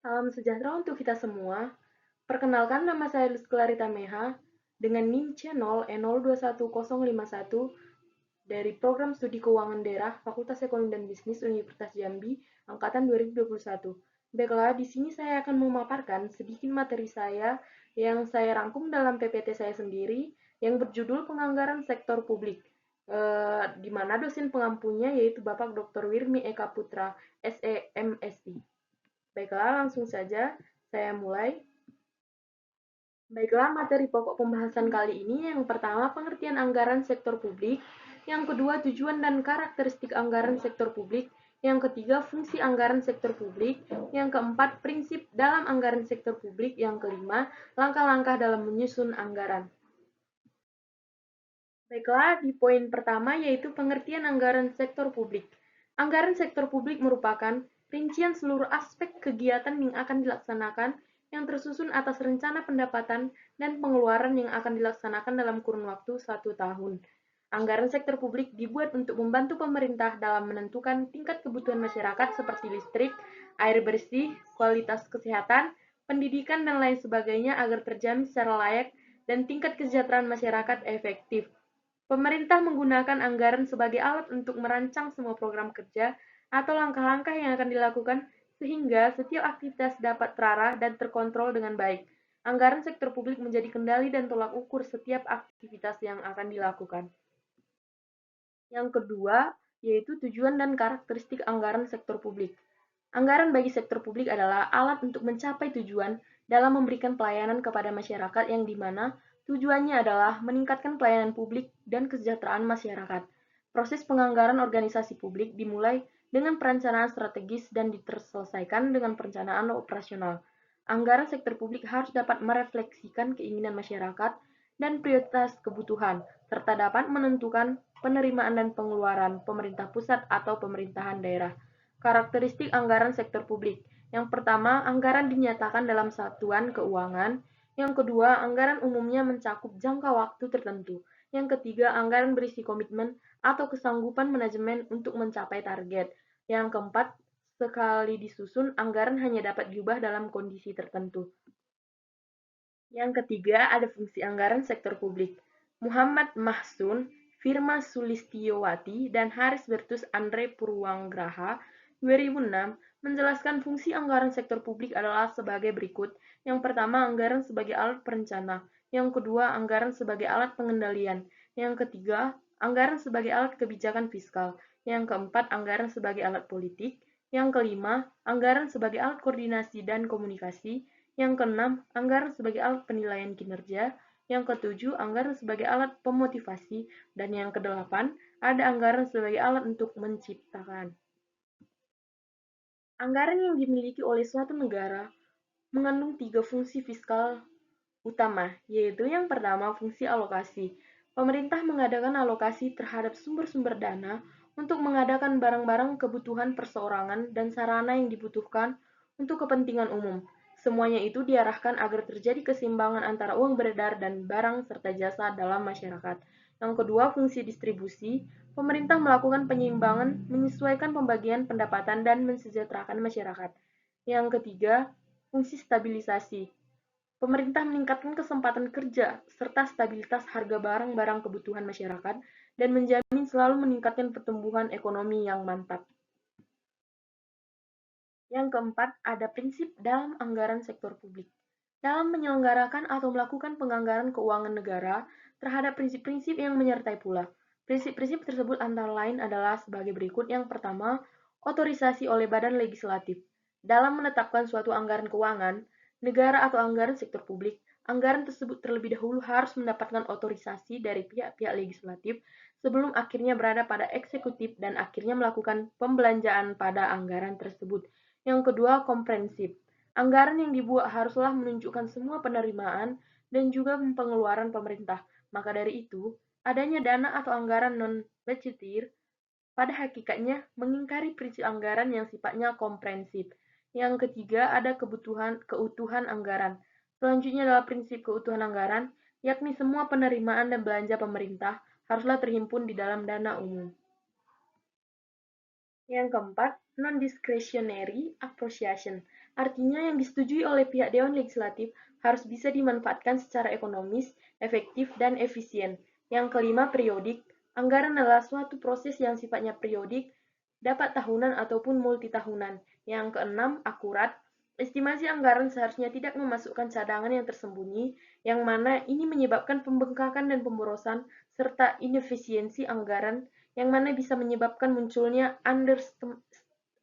Salam sejahtera untuk kita semua. Perkenalkan, nama saya Luz Clarita Meha dengan NIM C0E021051 dari Program Studi Keuangan Daerah Fakultas Ekonomi dan Bisnis Universitas Jambi angkatan 2021. Baiklah, di sini saya akan memaparkan sedikit materi saya yang saya rangkum dalam PPT saya sendiri yang berjudul Penganggaran Sektor Publik. Di mana dosen pengampunya yaitu Bapak Dr. Wirmi Eka Putra, SEMSI. Baiklah, langsung saja saya mulai. Baiklah, materi pokok pembahasan kali ini yang pertama pengertian anggaran sektor publik, yang kedua tujuan dan karakteristik anggaran sektor publik, yang ketiga fungsi anggaran sektor publik, yang keempat prinsip dalam anggaran sektor publik, yang kelima langkah-langkah dalam menyusun anggaran. Baiklah, di poin pertama yaitu pengertian anggaran sektor publik. Anggaran sektor publik merupakan rincian seluruh aspek kegiatan yang akan dilaksanakan yang tersusun atas rencana pendapatan dan pengeluaran yang akan dilaksanakan dalam kurun waktu 1 tahun. Anggaran sektor publik dibuat untuk membantu pemerintah dalam menentukan tingkat kebutuhan masyarakat seperti listrik, air bersih, kualitas kesehatan, pendidikan, dan lain sebagainya agar terjamin secara layak dan tingkat kesejahteraan masyarakat efektif. Pemerintah menggunakan anggaran sebagai alat untuk merancang semua program kerja atau langkah-langkah yang akan dilakukan sehingga setiap aktivitas dapat terarah dan terkontrol dengan baik. Anggaran sektor publik menjadi kendali dan tolak ukur setiap aktivitas yang akan dilakukan. Yang kedua, yaitu tujuan dan karakteristik anggaran sektor publik. Anggaran bagi sektor publik adalah alat untuk mencapai tujuan dalam memberikan pelayanan kepada masyarakat yang dimana tujuannya adalah meningkatkan pelayanan publik dan kesejahteraan masyarakat. Proses penganggaran organisasi publik dimulai dengan perencanaan strategis dan diterselesaikan dengan perencanaan operasional. Anggaran sektor publik harus dapat merefleksikan keinginan masyarakat dan prioritas kebutuhan, serta dapat menentukan penerimaan dan pengeluaran pemerintah pusat atau pemerintahan daerah. Karakteristik anggaran sektor publik. Yang pertama, anggaran dinyatakan dalam satuan keuangan. Yang kedua, anggaran umumnya mencakup jangka waktu tertentu. Yang ketiga, anggaran berisi komitmen atau kesanggupan manajemen untuk mencapai target. Yang keempat, sekali disusun, anggaran hanya dapat diubah dalam kondisi tertentu. Yang ketiga, ada fungsi anggaran sektor publik. Muhammad Mahsun, Firma Sulistiyowati, dan Haris Bertus Andre Purwanggraha 2006 menjelaskan fungsi anggaran sektor publik adalah sebagai berikut. Yang pertama, anggaran sebagai alat perencana. Yang kedua, anggaran sebagai alat pengendalian. Yang ketiga, anggaran sebagai alat kebijakan fiskal. Yang keempat, anggaran sebagai alat politik. Yang kelima, anggaran sebagai alat koordinasi dan komunikasi. Yang keenam, anggaran sebagai alat penilaian kinerja. Yang ketujuh, anggaran sebagai alat pemotivasi. Dan yang kedelapan, ada anggaran sebagai alat untuk menciptakan. Anggaran yang dimiliki oleh suatu negara mengandung 3 fungsi fiskal utama, yaitu yang pertama fungsi alokasi. Pemerintah mengadakan alokasi terhadap sumber-sumber dana untuk mengadakan barang-barang kebutuhan perseorangan dan sarana yang dibutuhkan untuk kepentingan umum. Semuanya itu diarahkan agar terjadi keseimbangan antara uang beredar dan barang serta jasa dalam masyarakat. Yang kedua, fungsi distribusi. Pemerintah melakukan penyeimbangan, menyesuaikan pembagian pendapatan dan mensejahterakan masyarakat. Yang ketiga, fungsi stabilisasi. Pemerintah meningkatkan kesempatan kerja serta stabilitas harga barang-barang kebutuhan masyarakat dan menjamin selalu meningkatkan pertumbuhan ekonomi yang mantap. Yang keempat, ada prinsip dalam anggaran sektor publik. Dalam menyelenggarakan atau melakukan penganggaran keuangan negara terhadap prinsip-prinsip yang menyertai pula. Prinsip-prinsip tersebut antara lain adalah sebagai berikut. Yang pertama, otorisasi oleh badan legislatif. Dalam menetapkan suatu anggaran keuangan, negara atau anggaran sektor publik, anggaran tersebut terlebih dahulu harus mendapatkan otorisasi dari pihak-pihak legislatif sebelum akhirnya berada pada eksekutif dan akhirnya melakukan pembelanjaan pada anggaran tersebut. Yang kedua, komprehensif. Anggaran yang dibuat haruslah menunjukkan semua penerimaan dan juga pengeluaran pemerintah. Maka dari itu, adanya dana atau anggaran non-budgetir pada hakikatnya mengingkari prinsip anggaran yang sifatnya komprehensif. Yang ketiga, ada keutuhan anggaran. Selanjutnya adalah prinsip keutuhan anggaran, yakni semua penerimaan dan belanja pemerintah haruslah terhimpun di dalam dana umum. Yang keempat, non-discretionary appropriation. Artinya yang disetujui oleh pihak Dewan Legislatif harus bisa dimanfaatkan secara ekonomis, efektif, dan efisien. Yang kelima, periodik. Anggaran adalah suatu proses yang sifatnya periodik, dapat tahunan ataupun multitahunan. Yang keenam, akurat. Estimasi anggaran seharusnya tidak memasukkan cadangan yang tersembunyi, yang mana ini menyebabkan pembengkakan dan pemborosan, serta inefisiensi anggaran, yang mana bisa menyebabkan munculnya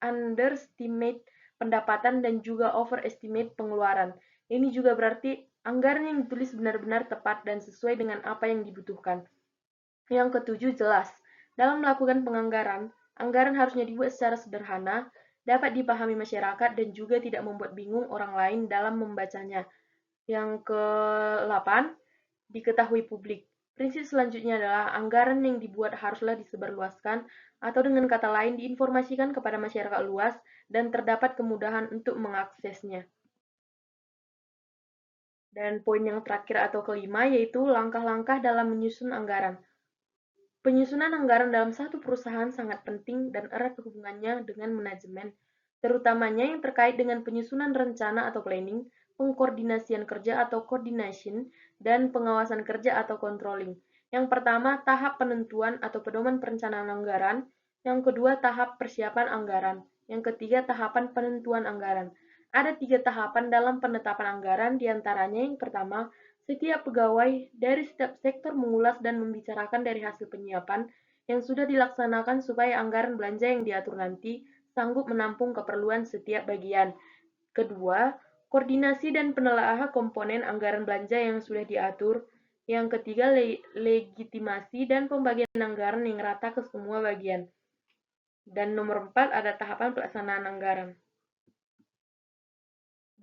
underestimate pendapatan dan juga overestimate pengeluaran. Ini juga berarti anggaran yang ditulis benar-benar tepat dan sesuai dengan apa yang dibutuhkan. Yang ketujuh, jelas. Dalam melakukan penganggaran, anggaran harusnya dibuat secara sederhana, dapat dipahami masyarakat, dan juga tidak membuat bingung orang lain dalam membacanya. Yang ke-8, diketahui publik. Prinsip selanjutnya adalah anggaran yang dibuat haruslah disebarluaskan atau dengan kata lain diinformasikan kepada masyarakat luas dan terdapat kemudahan untuk mengaksesnya. Dan poin yang terakhir atau kelima yaitu langkah-langkah dalam menyusun anggaran. Penyusunan anggaran dalam satu perusahaan sangat penting dan erat hubungannya dengan manajemen, terutamanya yang terkait dengan penyusunan rencana atau planning, pengkoordinasian kerja atau coordination, dan pengawasan kerja atau controlling. Yang pertama, tahap penentuan atau pedoman perencanaan anggaran. Yang kedua, tahap persiapan anggaran. Yang ketiga, tahapan penentuan anggaran. Ada 3 tahapan dalam penetapan anggaran, diantaranya yang pertama, setiap pegawai dari setiap sektor mengulas dan membicarakan dari hasil penyiapan yang sudah dilaksanakan supaya anggaran belanja yang diatur nanti sanggup menampung keperluan setiap bagian. Kedua, koordinasi dan penelaahan komponen anggaran belanja yang sudah diatur. Yang ketiga, legitimasi dan pembagian anggaran yang rata ke semua bagian. Dan nomor 4 ada tahapan pelaksanaan anggaran.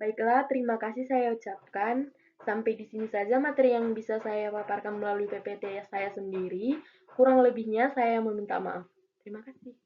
Baiklah, terima kasih saya ucapkan. Sampai di sini saja materi yang bisa saya paparkan melalui PPT saya sendiri. Kurang lebihnya saya meminta maaf. Terima kasih.